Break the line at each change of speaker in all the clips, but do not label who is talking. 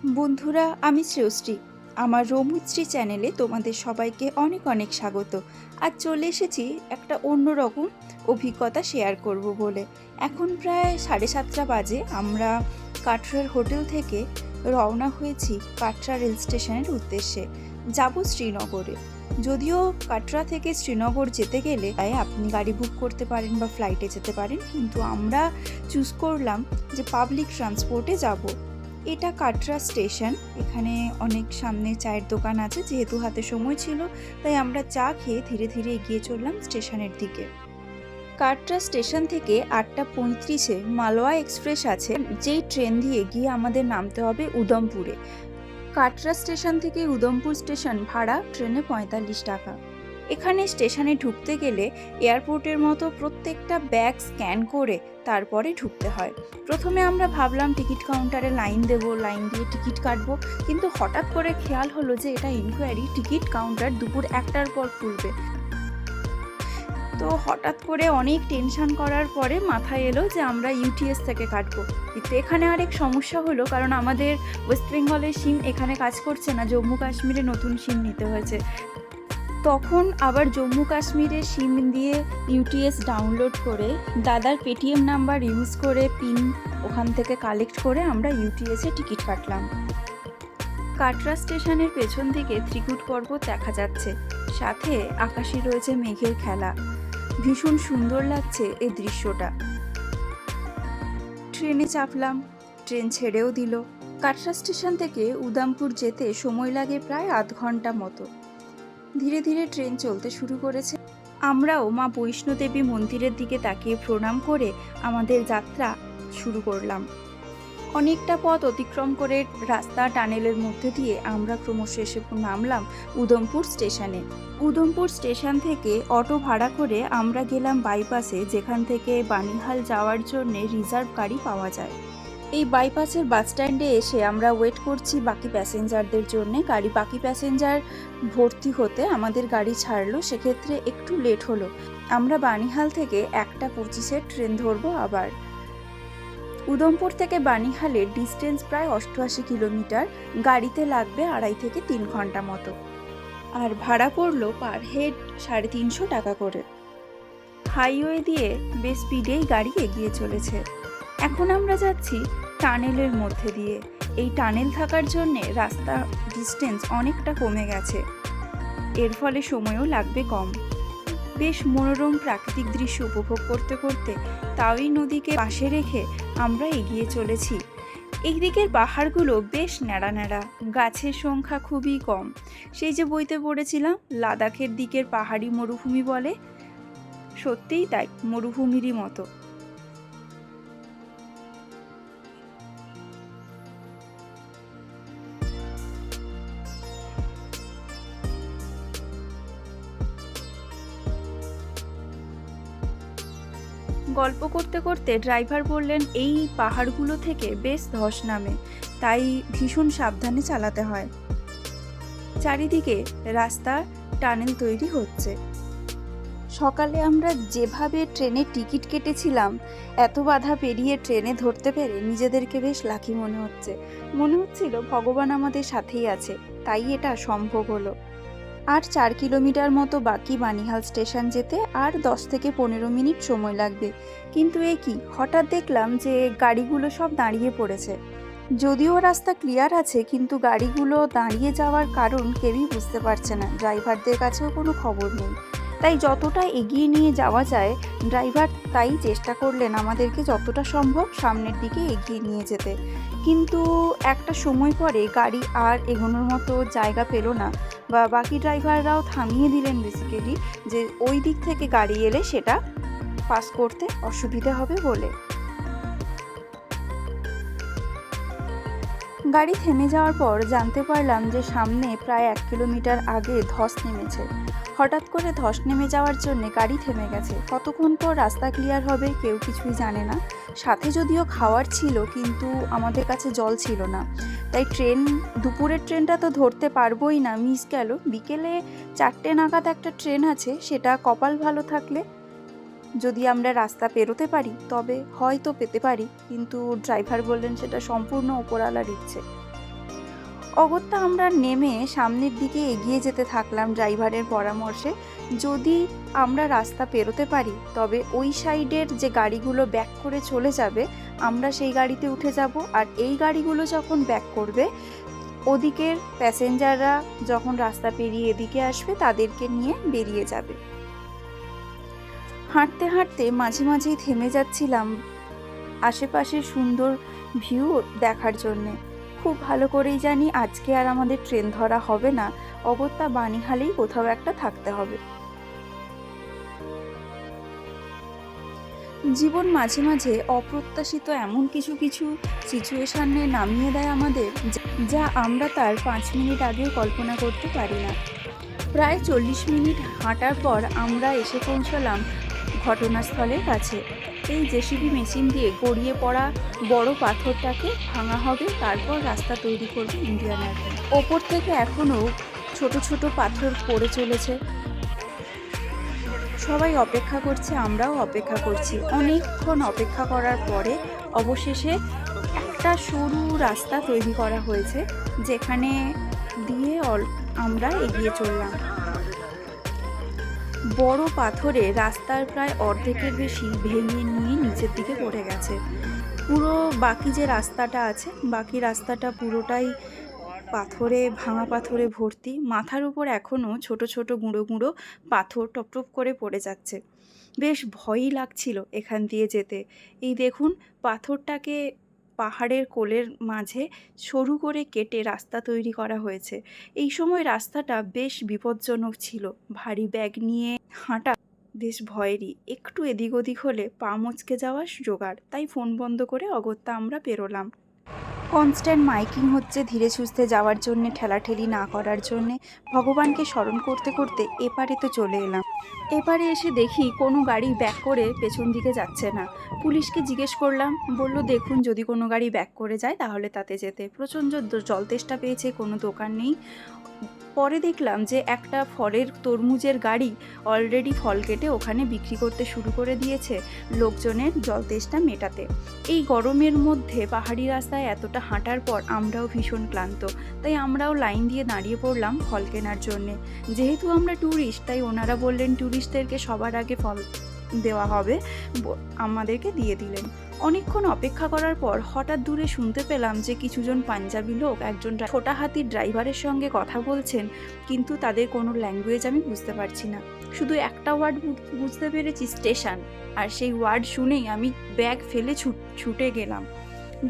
বন্ধুরা, আমি শ্রেয়শ্রী। আমার রোমুশ্রী চ্যানেলে তোমাদের সবাইকে অনেক অনেক স্বাগত। আজ চলে এসেছি একটা অন্যরকম অভিজ্ঞতা শেয়ার করব বলে। এখন প্রায় 7:30 বাজে। আমরা কাটরার হোটেল থেকে রওনা হয়েছি কাটরা রেল স্টেশনের উদ্দেশ্যে, যাব শ্রীনগরে। যদিও কাটরা থেকে শ্রীনগর যেতে গেলে আপনি গাড়ি বুক করতে পারেন বা ফ্লাইটে যেতে পারেন, কিন্তু আমরা চুজ করলাম যে পাবলিক ট্রান্সপোর্টে যাব। এটা কাটরা স্টেশন। এখানে অনেক সামনে চায়ের দোকান আছে। যেহেতু হাতে সময় ছিল, তাই আমরা চা খেয়ে ধীরে ধীরে এগিয়ে চললাম স্টেশনের দিকে। কাটরা স্টেশন থেকে 8:35-এ মালওয়া এক্সপ্রেস আছে, যেই ট্রেন দিয়ে গিয়ে আমাদের নামতে হবে উদমপুরে। কাটরা স্টেশন থেকে উদমপুর স্টেশন ভাড়া ট্রেনে 45 টাকা। এখানে স্টেশনে ঢুকতে গেলে এয়ারপোর্টের মতো প্রত্যেকটা ব্যাগ স্ক্যান করে তারপরে ঢুকতে হয়। প্রথমে আমরা ভাবলাম টিকিট কাউন্টারে লাইন দেব, লাইন দিয়ে টিকিট কাটবো, কিন্তু হঠাৎ করে খেয়াল হলো যে এটা ইনকোয়ারি, টিকিট কাউন্টার দুপুর 1টার পর খুলবে। তো হঠাৎ করে অনেক টেনশন করার পরে মাথায় এলো যে আমরা ইউটিএস থেকে কাটবো। কিন্তু এখানে আরেক সমস্যা হলো, কারণ আমাদের ওয়েস্ট বেঙ্গলের সিম এখানে কাজ করছে না, জম্মু কাশ্মীরে নতুন সিম নিতে হয়েছে। তখন আবার জম্মু কাশ্মীরের সিম দিয়ে ইউটিএস ডাউনলোড করে দাদার পেটিএম নাম্বার ইউজ করে পিন ওখান থেকে কালেক্ট করে আমরা ইউটিএসে টিকিট কাটলাম। কাটরা স্টেশনের পেছন দিকে ত্রিকুট পর্বত দেখা যাচ্ছে, সাথে আকাশে রয়েছে মেঘের খেলা। ভীষণ সুন্দর লাগছে এই দৃশ্যটা। ট্রেনে চাপলাম, ট্রেন ছেড়েও দিল। কাটরা স্টেশন থেকে উদমপুর যেতে সময় লাগে প্রায় আধ ঘন্টা মতো। ধীরে ধীরে ট্রেন চলতে শুরু করেছে। আমরাও মা বৈষ্ণোদেবী মন্দিরের দিকে তাকিয়ে প্রণাম করে আমাদের যাত্রা শুরু করলাম। অনেকটা পথ অতিক্রম করে রাস্তা টানেলের মধ্যে দিয়ে আমরা ক্রমশ এসে নামলাম উদমপুর স্টেশনে। উদমপুর স্টেশন থেকে অটো ভাড়া করে আমরা গেলাম বাইপাসে, যেখান থেকে বানিহাল যাওয়ার জন্য রিজার্ভ গাড়ি পাওয়া যায়। এই বাইপাসের বাস স্ট্যান্ডে এসে আমরা ওয়েট করছি বাকি প্যাসেঞ্জারদের জন্য। বাকি প্যাসেঞ্জার ভর্তি হতে আমাদের গাড়ি ছাড়লো, সেক্ষেত্রে একটু লেট হলো। আমরা বানিহাল থেকে 1:25-এর ট্রেন ধরবো আবার। উদমপুর থেকে বানিহালের ডিস্টেন্স প্রায় 88 কিলোমিটার। গাড়িতে লাগবে 2.5 থেকে 3 ঘন্টা মতো। আর ভাড়া পড়লো পার হেড 350 টাকা করে। হাইওয়ে দিয়ে বেশ স্পিডেই গাড়ি এগিয়ে চলেছে। এখন আমরা যাচ্ছি টানেলের মধ্যে দিয়ে। এই টানেল থাকার জন্যে রাস্তার ডিস্টেন্স অনেকটা কমে গেছে, এর ফলে সময়ও লাগবে কম। বেশ মনোরম প্রাকৃতিক দৃশ্য উপভোগ করতে করতে তাওই নদীকে পাশে রেখে আমরা এগিয়ে চলেছি। এই দিকের পাহাড়গুলো বেশ ন্যাড়া ন্যাড়া, গাছের সংখ্যা খুবই কম। সেই যে বইতে পড়েছিলাম লাদাখের দিকের পাহাড়ি মরুভূমি বলে, সত্যিই তাই, মরুভূমিরই মতো। গল্প করতে করতে ড্রাইভার বললেন এই পাহাড়গুলো থেকে বেশ ধস নামে, তাই ভীষণ সাবধানে চালাতে হয়। চারিদিকে রাস্তা টানেল তৈরি হচ্ছে। সকালে আমরা যেভাবে ট্রেনের টিকিট কেটেছিলাম, এত বাধা পেরিয়ে ট্রেনে ধরতে পেরে নিজেদেরকে বেশ লাকি মনে হচ্ছিল ভগবান আমাদের সাথেই আছে, তাই এটা সম্ভব হলো। আর 4 কিলোমিটার মতো বাকি বানিহাল স্টেশন যেতে, আর 10 থেকে 15 মিনিট সময় লাগবে। কিন্তু এ কি, হঠাৎ দেখলাম যে গাড়িগুলো সব দাঁড়িয়ে পড়েছে। যদিও রাস্তা ক্লিয়ার আছে, কিন্তু গাড়িগুলো দাঁড়িয়ে যাওয়ার কারণ কেউই বুঝতে পারছে না, ড্রাইভারদের কাছেও কোনো খবর নেই। তাই যতটা এগিয়ে নিয়ে যাওয়া যায় ড্রাইভার তাই চেষ্টা করলেন আমাদেরকে যতটা সম্ভব সামনের দিকে এগিয়ে নিয়ে যেতে। কিন্তু একটা সময় পরে গাড়ি আর এগোনোর মতো জায়গা পেল না, বা বাকি ড্রাইভাররাও থামিয়ে দিলেন বেসিক্যালি, যে ওই দিক থেকে গাড়ি এলে সেটা পাস করতে অসুবিধা হবে বলে। গাড়ি থেমে যাওয়ার পর জানতে পারলাম যে সামনে প্রায় 1 কিলোমিটার আগে ধস নেমেছে। হঠাৎ করে ধস নেমে যাওয়ার জন্য গাড়ি থেমে গেছে। কতক্ষণ পর রাস্তা ক্লিয়ার হবে কেউ কিছুই জানে না। সাথে যদিও খাওয়ার ছিল, কিন্তু আমাদের কাছে জল ছিল না, তাই দুপুরের ট্রেনটা তো ধরতে পারবোই না, মিস গেল। বিকেলে 4টে নাগাদ একটা ট্রেন আছে, সেটা কপাল ভালো থাকলে যদি আমরা রাস্তা পেরোতে পারি তবে হয়তো পেতে পারি, কিন্তু ড্রাইভার বললেন সেটা সম্পূর্ণ ওপরওয়ালার ইচ্ছে। অগত্যা আমরা নেমে সামনের দিকে এগিয়ে যেতে থাকলাম ড্রাইভারের পরামর্শে। যদি আমরা রাস্তা পেরোতে পারি তবে ওই সাইডের যে গাড়িগুলো ব্যাক করে চলে যাবে আমরা সেই গাড়িতে উঠে যাব, আর এই গাড়িগুলো যখন ব্যাক করবে ওদিকের প্যাসেঞ্জাররা যখন রাস্তা পেরিয়ে এদিকে আসবে তাদেরকে নিয়ে বেরিয়ে যাবে। হাঁটতে হাঁটতে মাঝে মাঝেই থেমে যাচ্ছিলাম আশেপাশের সুন্দর ভিউ দেখার জন্যে। খুব ভালো করেই জানি আজকে আর আমাদের ট্রেন ধরা হবে না, অগত্যা বানিহালেই কোথাও একটা থাকতে হবে। জীবন মাঝে মাঝে অপ্রত্যাশিত এমন কিছু কিছু সিচুয়েশনে নামিয়ে দেয় আমাদের, যা আমরা তার 5 মিনিট আগেও কল্পনা করতে পারি না। প্রায় 40 মিনিট হাঁটার পর আমরা এসে পৌঁছলাম ঘটনাস্থলের কাছে। এই জেসিবি মেশিন দিয়ে গড়িয়ে পড়া বড় পাথরটাকে ভাঙা হবে, তারপর রাস্তা তৈরি করবে ইন্ডিয়ান আর্মি। ওপর থেকে এখনও ছোট ছোট পাথর পড়ে চলেছে। সবাই অপেক্ষা করছে, আমরাও অপেক্ষা করছি। অনেকক্ষণ অপেক্ষা করার পরে অবশেষে একটা সরু রাস্তা তৈরি করা হয়েছে, যেখানে দিয়ে আমরা এগিয়ে চললাম। বড় পাথরে রাস্তার প্রায় অর্ধেকের বেশি ভেঙে নিয়ে নিচের দিকে পড়ে গেছে। পুরো বাকি যে রাস্তাটা আছে, বাকি রাস্তাটা পুরোটাই পাথরে, ভাঙা পাথরে ভর্তি। মাথার উপর এখনও ছোট ছোট গুঁড়ো গুঁড়ো পাথর টপটপ করে পড়ে যাচ্ছে। বেশ ভয়ই লাগছিল এখান দিয়ে যেতে। এই দেখুন, পাথরটাকে পাহাড়ের কোলের মাঝে সরু করে কেটে রাস্তা তৈরি করা হয়েছে। এই সময় রাস্তাটা বেশ বিপজ্জনক ছিল, ভারী ব্যাগ নিয়ে হাঁটা বেশ ভয়েরই। একটু এদিক ওদিক হলে পা মচকে যাওয়ার জোগাড়, তাই ফোন বন্ধ করে অগত্যা আমরা বেরোলাম। কনস্ট্যান্ট মাইকিং হচ্ছে ধীরে সুস্থে যাওয়ার জন্যে, ঠেলাঠেলি না করার জন্যে। ভগবানকে স্মরণ করতে করতে এপারে তো চলে এলাম। এপারে এসে দেখি কোনো গাড়ি ব্যাক করে পেছন দিকে যাচ্ছে না। পুলিশকে জিজ্ঞেস করলাম, বলল দেখুন যদি কোনো গাড়ি ব্যাক করে যায় তাহলে তাতে যেতে। প্রচণ্ড জল তেষ্টা পেয়েছে, কোনো দোকান নেই। পরে দেখলাম যে একটা ফলের তরমুজের গাড়ি অলরেডি ফল কেটে ওখানে বিক্রি করতে শুরু করে দিয়েছে লোকজনের জল তেষ্টা মেটাতে। এই গরমের মধ্যে পাহাড়ি রাস্তায় এতটা হাঁটার পর আমরাও ভীষণ ক্লান্ত, তাই আমরাও লাইন দিয়ে দাঁড়িয়ে পড়লাম ফল কেনার জন্যে। যেহেতু আমরা ট্যুরিস্ট, তাই ওনারা বললেন ট্যুরিস্টদেরকে সবার আগে ফল দেওয়া হবে, আমাদেরকে দিয়ে দিলেন। অনেকক্ষণ অপেক্ষা করার পর হঠাৎ দূরে শুনতে পেলাম যে কিছুজন পাঞ্জাবি লোক একজন ছোটা হাতির ড্রাইভারের সঙ্গে কথা বলছেন, কিন্তু তাদের কোনো ল্যাঙ্গুয়েজ আমি বুঝতে পারছি না। শুধু একটা ওয়ার্ড বুঝতে পেরেছি, স্টেশন। আর সেই ওয়ার্ড শুনেই আমি ব্যাগ ফেলে ছুটে গেলাম।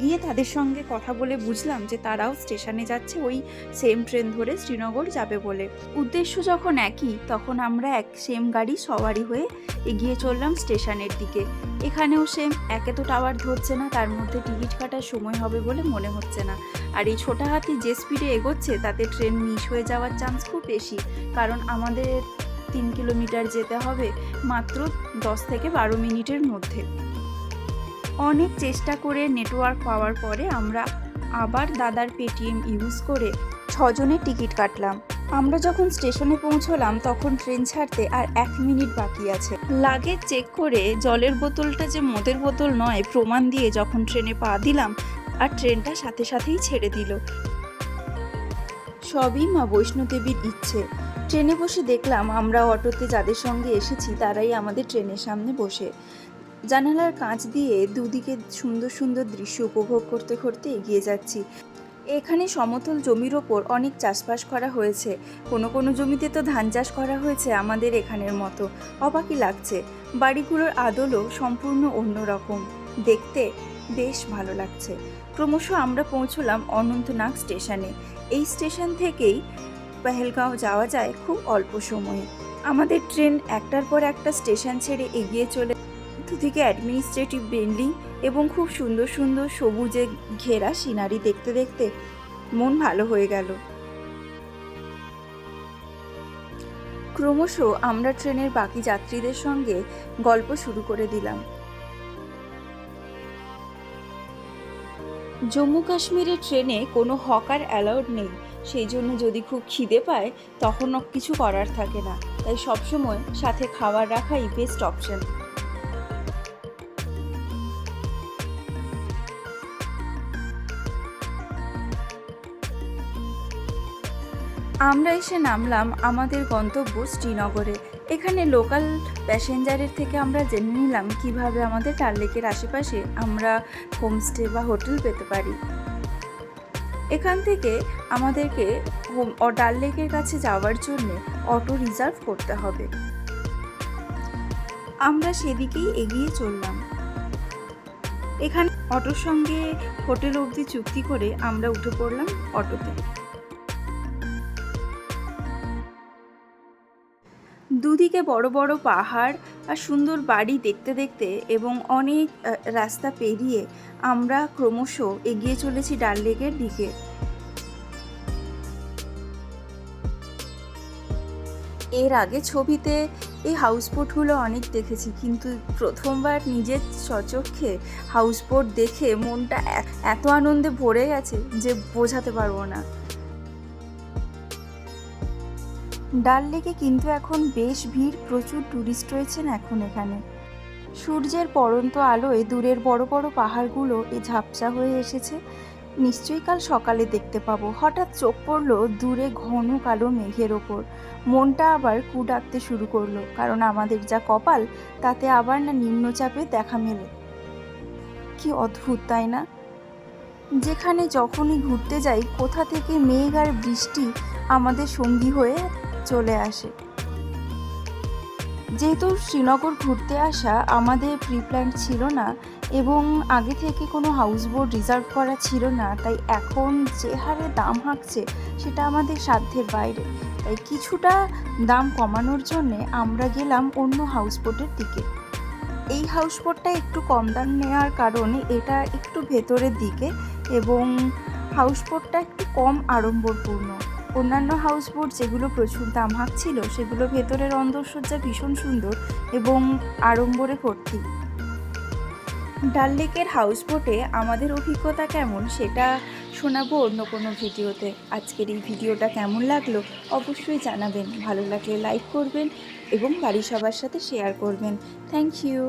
গিয়ে তাদের সঙ্গে কথা বলে বুঝলাম যে তারাও স্টেশনে যাচ্ছে, ওই সেম ট্রেন ধরে শ্রীনগর যাবে বলে। উদ্দেশ্য যখন একই, তখন আমরা সেম গাড়ি সওয়ারি হয়ে এগিয়ে চললাম স্টেশনের দিকে। এখানেও সেম, একে তো টাওয়ার ধরছে না, তার মধ্যে টিকিট কাটার সময় হবে বলে মনে হচ্ছে না। আর এই ছোটা হাতি যে স্পিডে এগোচ্ছে তাতে ট্রেন মিস হয়ে যাওয়ার চান্স খুব বেশি, কারণ আমাদের 3 কিলোমিটার যেতে হবে মাত্র 10 থেকে 12 মিনিটের মধ্যে। অনেক চেষ্টা করে নেটওয়ার্ক পাওয়ার পরে আমরা আবার দাদার পেটিএম ইউজ করে 6 জনের টিকিট কাটলাম। আমরা যখন স্টেশনে পৌঁছলাম তখন ট্রেন ছাড়তে আর 1 মিনিট বাকি আছে। লাগেজ চেক করে জলের বোতলটা যে মদের বোতল নয় প্রমাণ দিয়ে যখন ট্রেনে পা দিলাম, আর ট্রেনটা সাথে সাথেই ছেড়ে দিল। সবই মা বৈষ্ণোদেবীর ইচ্ছে। ট্রেনে বসে দেখলাম আমরা অটোতে যাদের সঙ্গে এসেছি তারাই আমাদের ট্রেনের সামনে বসে। জানালার কাঁচ দিয়ে দুদিকে সুন্দর সুন্দর দৃশ্য উপভোগ করতে করতে এগিয়ে যাচ্ছি। এখানে সমতল জমির ওপর অনেক চাষবাস করা হয়েছে, কোনো কোনো জমিতে তো ধান চাষ করা হয়েছে আমাদের এখানের মতো। অবাকই লাগছে। বাড়িগুলোর আদলও সম্পূর্ণ অন্যরকম, দেখতে বেশ ভালো লাগছে। ক্রমশ আমরা পৌঁছলাম অনন্তনাগ স্টেশনে। এই স্টেশন থেকেই পেহেলগাঁও যাওয়া যায় খুব অল্প সময়ে। আমাদের ট্রেন একটার পর একটা স্টেশন ছেড়ে এগিয়ে চলে দুদিকে অ্যাডমিনিস্ট্রেটিভ বিল্ডিং এবং খুব সুন্দর সুন্দর সবুজে ঘেরা সিনারি দেখতে দেখতে মন ভালো হয়ে গেল। ক্রমশ আমরা ট্রেনের বাকি যাত্রীদের সঙ্গে গল্প শুরু করে দিলাম। জম্মু কাশ্মীরের ট্রেনে কোনো হকার অ্যালাউড নেই, সেই জন্য যদি খুব খিদে পায় তখন কিছু করার থাকে না, তাই সবসময় সাথে খাবার রাখাই বেস্ট অপশন। আমরা এসে নামলাম আমাদের গন্তব্য শ্রীনগরে। এখানে লোকাল প্যাসেঞ্জারের থেকে আমরা জেনে নিলাম কিভাবে আমাদের ডাল লেকের আশেপাশে আমরা হোমস্টে বা হোটেল পেতে পারি। এখান থেকে আমাদেরকে ডাল লেকের কাছে যাওয়ার জন্যে অটো রিজার্ভ করতে হবে। আমরা সেদিকেই এগিয়ে চললাম। এখানে অটোর সঙ্গে হোটেল অবধি চুক্তি করে আমরা উঠে পড়লাম অটোতে। দুদিকে বড় বড় পাহাড় আর সুন্দর বাড়ি দেখতে দেখতে এবং অনেক রাস্তা পেরিয়ে আমরা ক্রমশ এগিয়ে চলেছি ডাল লেকের দিকে। এর আগে ছবিতে এই হাউসবোটগুলো অনেক দেখেছি, কিন্তু প্রথমবার নিজের স্বচক্ষে হাউসবোট দেখে মনটা এত আনন্দে ভরে গেছে যে বোঝাতে পারবো না। ডাল লেকে কিন্তু এখন বেশ ভিড়, প্রচুর ট্যুরিস্ট রয়েছেন এখন এখানে। সূর্যের পড়ন্ত আলোয় দূরের বড় বড় পাহাড়গুলো ঝাপসা হয়ে এসেছে। নিশ্চয়ই কাল সকালে দেখতে পাবো। হঠাৎ চোখ পড়লো দূরে ঘন কালো মেঘের ওপর। মনটা আবার কু ডাকতে শুরু করলো, কারণ আমাদের যা কপাল তাতে আবার না নিম্নচাপে দেখা মেলে। কি অদ্ভুত, তাই না? যেখানে যখনই ঘুরতে যাই কোথা থেকে মেঘ আর বৃষ্টি আমাদের সঙ্গী হয়ে চলে আসে। যেহেতু শ্রীনগর ঘুরতে আসা আমাদের প্রি প্ল্যান ছিল না এবং আগে থেকে কোনো হাউসবোট রিজার্ভ করা ছিল না, তাই এখন যে হারে দাম হাঁকছে সেটা আমাদের সাধ্যের বাইরে। তাই কিছুটা দাম কমানোর জন্যে আমরা গেলাম অন্য হাউসবোটের দিকে। এই হাউসবোটটা একটু কম দাম নেওয়ার কারণে এটা একটু ভেতরের দিকে এবং হাউসবোটটা একটু কম আড়ম্বরপূর্ণ। অন্যান্য হাউসবোট যেগুলো প্রচুর দাম হাঁকছিল সেগুলো ভেতরের অন্দরসজ্জা ভীষণ সুন্দর এবং আড়ম্বরে ভর্তি। ডাল লেকের হাউসবোটে আমাদের অভিজ্ঞতা কেমন সেটা শোনাবো অন্য কোনো ভিডিওতে। আজকের এই ভিডিওটা কেমন লাগলো অবশ্যই জানাবেন। ভালো লাগলে লাইক করবেন এবং বাড়ির সবার সাথে শেয়ার করবেন। Thank you.